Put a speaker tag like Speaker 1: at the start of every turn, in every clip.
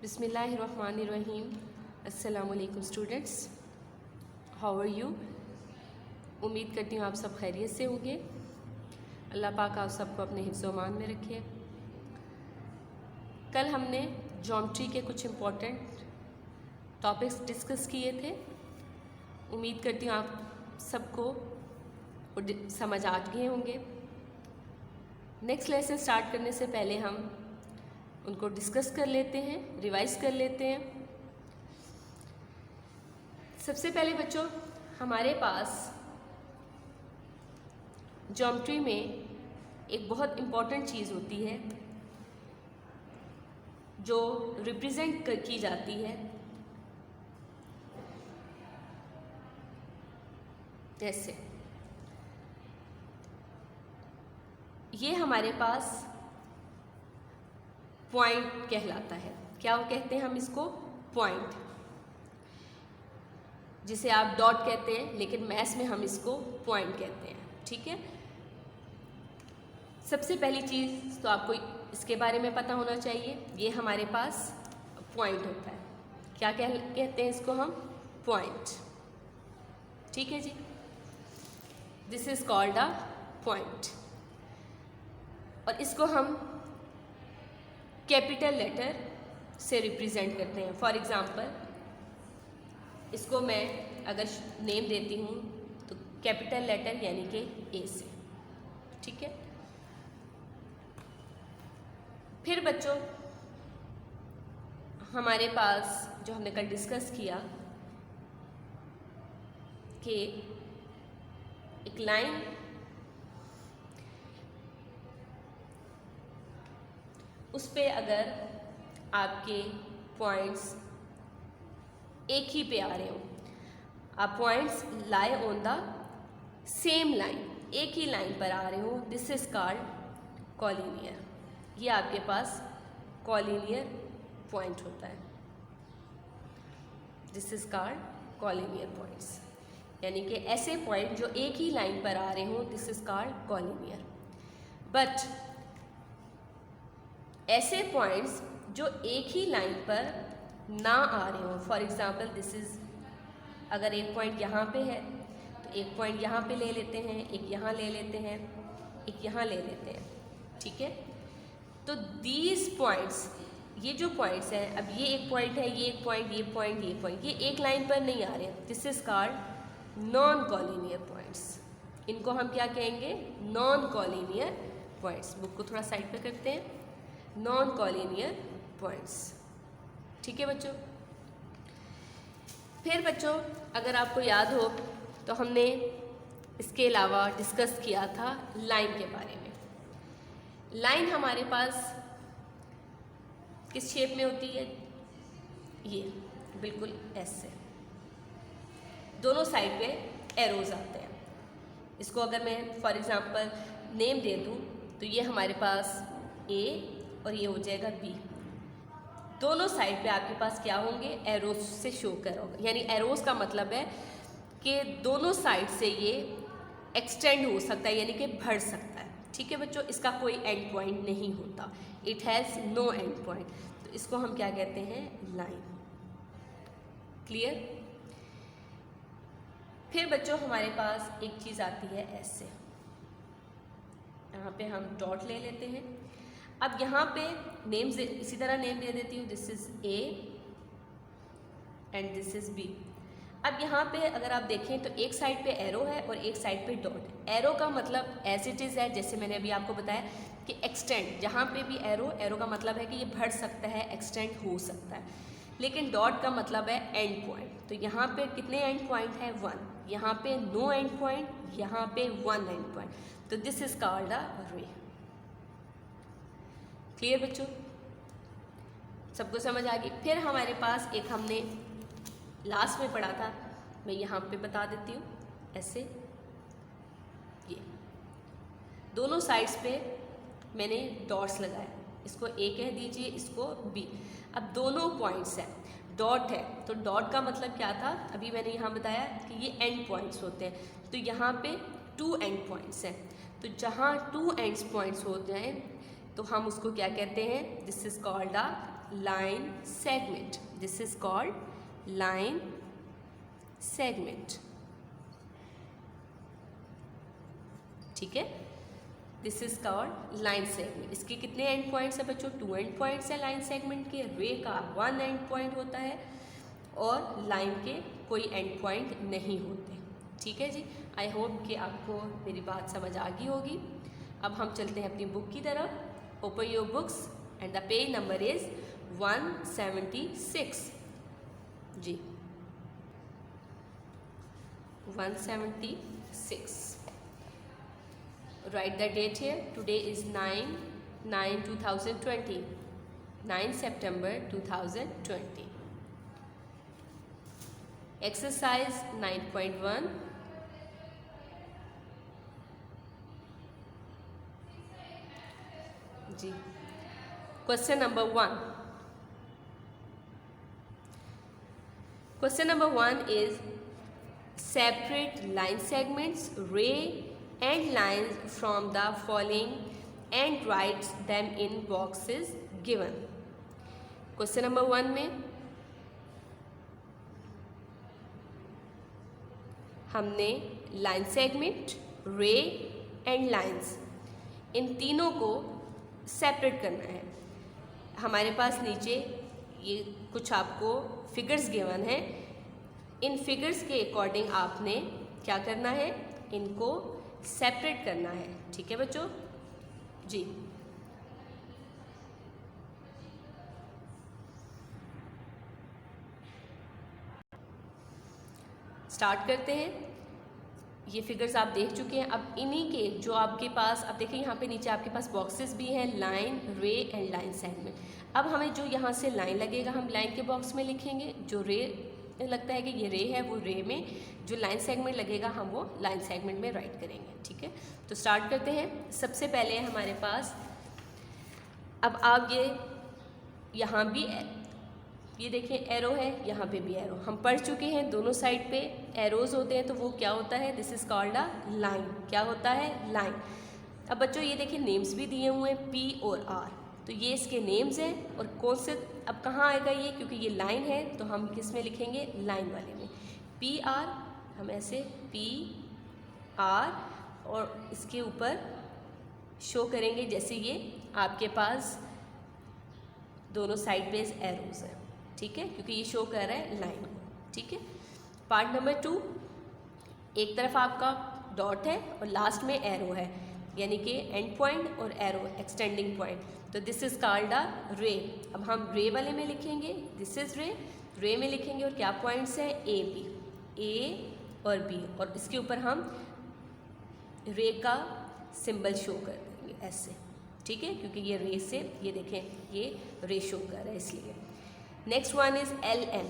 Speaker 1: बिस्मिल्लाहिर्रहमानिर्रहीम। अस्सलामुअलैकुम students, how are you. उम्मीद करती हूँ आप सब खैरियत से होंगे। अल्लाह पाक आप सबको अपने हिफ्ज़ व अमान में रखे। कल हमने ज्योमेट्री के कुछ इम्पोर्टेंट टॉपिक्स डिस्कस किए थे। उम्मीद करती हूँ आप सबको समझ आ गए होंगे। नेक्स्ट लेसन स्टार्ट करने से पहले हम उनको डिस्कस कर लेते हैं, रिवाइज कर लेते हैं। सबसे पहले बच्चों, हमारे पास ज्योमेट्री में एक बहुत इम्पॉर्टेंट चीज़ होती है जो रिप्रेजेंट की जाती है जैसे ये हमारे पास पॉइंट कहलाता है। क्या वो कहते हैं हम इसको? पॉइंट, जिसे आप डॉट कहते हैं, लेकिन मैथ्स में हम इसको पॉइंट कहते हैं। ठीक है। सबसे पहली चीज़ तो आपको इसके बारे में पता होना चाहिए। ये हमारे पास पॉइंट होता है। क्या कहते हैं इसको हम? पॉइंट। ठीक है जी, this is called a point. और इसको हम कैपिटल लेटर से रिप्रेजेंट करते हैं। फॉर एग्ज़ाम्पल, इसको मैं अगर नेम देती हूँ तो कैपिटल लेटर यानी कि ए से। ठीक है। फिर बच्चों, हमारे पास जो हमने कल डिस्कस किया कि एक लाइन उस पे अगर आपके पॉइंट्स एक ही पे आ रहे हो, आप points lie on the same line, एक ही लाइन पर आ रहे हो, दिस इज कॉल्ड कॉलिनियर। ये आपके पास कॉलिनियर पॉइंट होता है। This is called collinear points, यानी कि ऐसे पॉइंट जो एक ही लाइन पर आ रहे हो, this is called collinear. But ऐसे पॉइंट्स जो एक ही लाइन पर ना आ रहे हो, फॉर एग्जाम्पल दिस इज, अगर एक पॉइंट यहाँ पे है तो एक पॉइंट यहाँ पे ले लेते हैं, एक यहाँ ले लेते हैं, एक यहाँ ले लेते हैं। ठीक है। तो दीज पॉइंट्स, ये जो पॉइंट्स हैं, अब ये एक पॉइंट है, ये एक पॉइंट, ये पॉइंट, ये पॉइंट, ये एक लाइन पर नहीं आ रहे हैं, this is called non collinear points. इनको हम क्या कहेंगे? Non collinear points. बुक को थोड़ा साइड पे करते हैं। Non collinear points. ठीक है बच्चों। फिर बच्चों, अगर आपको याद हो तो हमने इसके अलावा डिस्कस किया था लाइन के बारे में। लाइन हमारे पास किस शेप में होती है? ये बिल्कुल ऐसे, दोनों साइड पे एरोज आते हैं। इसको अगर मैं फॉर एग्जांपल नेम दे दूं तो ये हमारे पास ए और ये हो जाएगा बी। दोनों साइड पे आपके पास क्या होंगे? एरोज से शो करोगे, यानी एरोज का मतलब है कि दोनों साइड से ये एक्सटेंड हो सकता है, यानी कि बढ़ सकता है। ठीक है बच्चों, इसका कोई एंड पॉइंट नहीं होता, it has no end point. तो इसको हम क्या कहते हैं? लाइन। क्लियर। फिर बच्चों, हमारे पास एक चीज़ आती है ऐसे, यहाँ पे हम डॉट ले लेते हैं। अब यहाँ पे नेम इसी तरह नेम दे देती हूँ, this is A and this is B. अब यहाँ पे अगर आप देखें तो एक साइड पे एरो है और एक साइड पे डॉट। एरो का मतलब एज इट इज़ है, जैसे मैंने अभी आपको बताया कि एक्सटेंड, जहाँ पे भी एरो का मतलब है कि ये बढ़ सकता है, एक्सटेंड हो सकता है। लेकिन डॉट का मतलब है एंड पॉइंट। तो यहाँ पे कितने एंड पॉइंट है? 1। यहाँ पे नो एंड पॉइंट, यहाँ पे 1 एंड पॉइंट। तो दिस इज कॉल्ड अ रे। क्लियर बच्चों, सबको समझ आ गई। फिर हमारे पास एक हमने लास्ट में पढ़ा था, मैं यहाँ पे बता देती हूँ ऐसे, ये दोनों साइड्स पे मैंने डॉट्स लगाए। इसको ए कह दीजिए, इसको बी। अब दोनों पॉइंट्स हैं, डॉट है, तो डॉट का मतलब क्या था? अभी मैंने यहाँ बताया कि ये एंड पॉइंट्स होते हैं। तो यहाँ पे 2 एंड पॉइंट्स हैं। तो जहाँ 2 एंड पॉइंट्स होते हैं, तो हम उसको क्या कहते हैं? This is called a line segment. This is called line segment. ठीक है, this is called line segment. इसके कितने एंड पॉइंट्स है बच्चों? 2 एंड पॉइंट्स है लाइन सेगमेंट के। रे का 1 एंड पॉइंट होता है और लाइन के कोई एंड पॉइंट नहीं होते। ठीक है जी, आई होप कि आपको मेरी बात समझ आ गई होगी। अब हम चलते हैं अपनी बुक की तरफ। Open your books and the page number is 176 जी, 176। Write the date here. Today is 9/9/2020, 9 September 2020. Exercise 9.1. जी, question number 1. Question number 1 is separate line segments, ray and lines from the following and write them in boxes given. Question number 1 में हमने line segment, रे and lines, इन तीनों को separate करना है। हमारे पास नीचे ये कुछ आपको फिगर्स गिवन है। इन फिगर्स के अकॉर्डिंग आपने क्या करना है? इनको सेपरेट करना है। ठीक है बच्चों जी, स्टार्ट करते हैं। ये फिगर्स आप देख चुके हैं। अब इन्हीं के जो आपके पास, अब देखिए यहाँ पे नीचे आपके पास बॉक्सेस भी हैं, लाइन, रे एंड लाइन सेगमेंट। अब हमें जो यहाँ से लाइन लगेगा हम लाइन के बॉक्स में लिखेंगे, जो रे लगता है कि ये रे है वो रे में, जो लाइन सेगमेंट लगेगा हम वो लाइन सेगमेंट में राइट करेंगे। ठीक है, तो स्टार्ट करते हैं। सबसे पहले हमारे पास, अब आप ये यहाँ भी ये देखिए एरो है, यहाँ पे भी एरो, हम पढ़ चुके हैं दोनों साइड पे एरोज होते हैं तो वो क्या होता है? This is called a line. क्या होता है? लाइन। अब बच्चों ये देखिए नेम्स भी दिए हुए हैं, पी और आर, तो ये इसके नेम्स हैं। और कौन से, अब कहाँ आएगा ये? क्योंकि ये लाइन है तो हम किस में लिखेंगे? लाइन वाले में। पी आर, हम ऐसे पी आर और इसके ऊपर शो करेंगे जैसे ये आपके पास दोनों साइड पे एरोज है। ठीक है, क्योंकि ये शो कर रहा है लाइन को। ठीक है, पार्ट नंबर 2, एक तरफ आपका डॉट है और लास्ट में एरो है, यानी कि एंड पॉइंट और एरो एक्सटेंडिंग पॉइंट, तो दिस इज कॉल्ड अ रे। अब हम रे वाले में लिखेंगे, दिस इज रे, रे में लिखेंगे और क्या पॉइंट्स है? ए बी, ए और बी, और इसके ऊपर हम रे का सिंबल शो कर देंगे ऐसे। ठीक है, क्योंकि ये रे से, ये देखें ये रे शो कर रहा है इसलिए। Next one is L M,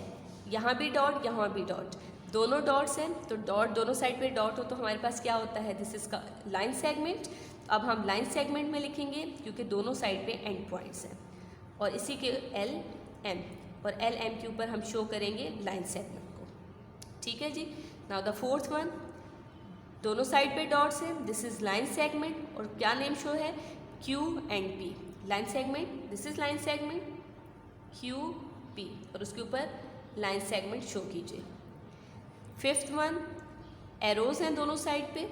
Speaker 1: यहाँ भी डॉट यहाँ भी डॉट, दोनों डॉट्स हैं तो डॉट दोनों साइड पे डॉट हो तो हमारे पास क्या होता है? दिस इज का लाइन सेगमेंट। अब हम लाइन सेगमेंट में लिखेंगे क्योंकि दोनों साइड पे एंड पॉइंट्स हैं, और इसी के एल एम, और एल एम के ऊपर हम शो करेंगे लाइन सेगमेंट को। ठीक है जी, नाउ द फोर्थ वन, दोनों साइड पे डॉट्स हैं, दिस इज लाइन सेगमेंट, और क्या नेम शो है? Q and P, line segment, this is line segment, Q P, और उसके ऊपर लाइन सेगमेंट शो कीजिए। फिफ्थ वन, एरोज हैं दोनों साइड पे,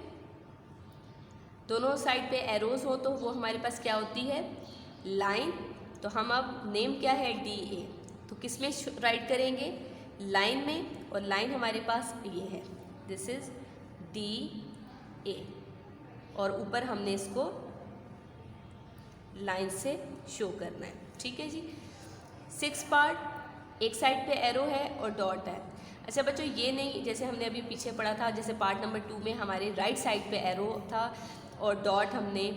Speaker 1: दोनों साइड पे एरोज हो तो वो हमारे पास क्या होती है? लाइन। तो हम अब नेम क्या है? डी ए, तो किस में राइट करेंगे? लाइन में, और लाइन हमारे पास ये है, दिस इज डी ए, और ऊपर हमने इसको लाइन से शो करना है। ठीक है जी। 6 पार्ट, एक साइड पे एरो है और डॉट है। अच्छा बच्चों, ये नहीं जैसे हमने अभी पीछे पढ़ा था, जैसे पार्ट नंबर 2 में हमारे राइट साइड पे एरो था और डॉट हमने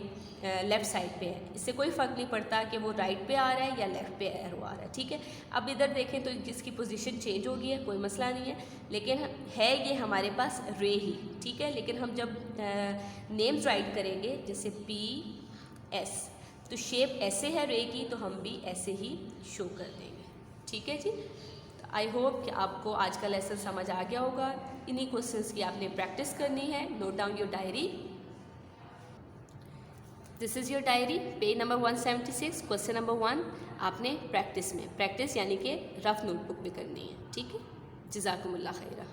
Speaker 1: लेफ़्ट साइड पे है, इससे कोई फ़र्क नहीं पड़ता कि वो राइट पे आ रहा है या लेफ़्ट पे एरो आ रहा है। ठीक है, अब इधर देखें तो जिसकी पोजीशन चेंज हो गई है, कोई मसला नहीं है, लेकिन है ये हमारे पास रे ही। ठीक है, लेकिन हम जब नेम्स राइट करेंगे जैसे पी एस, तो शेप ऐसे है रे की, तो हम भी ऐसे ही शो कर देंगे। ठीक है जी, तो आई होप कि आपको आज का लेसन समझ आ गया होगा। इन्हीं क्वेश्चंस की आपने प्रैक्टिस करनी है। Note down your diary. This is your diary, page number 176, question number 1 आपने प्रैक्टिस यानी कि रफ नोटबुक में करनी है। ठीक है, जज़ाकुमुल्लाह खैरा।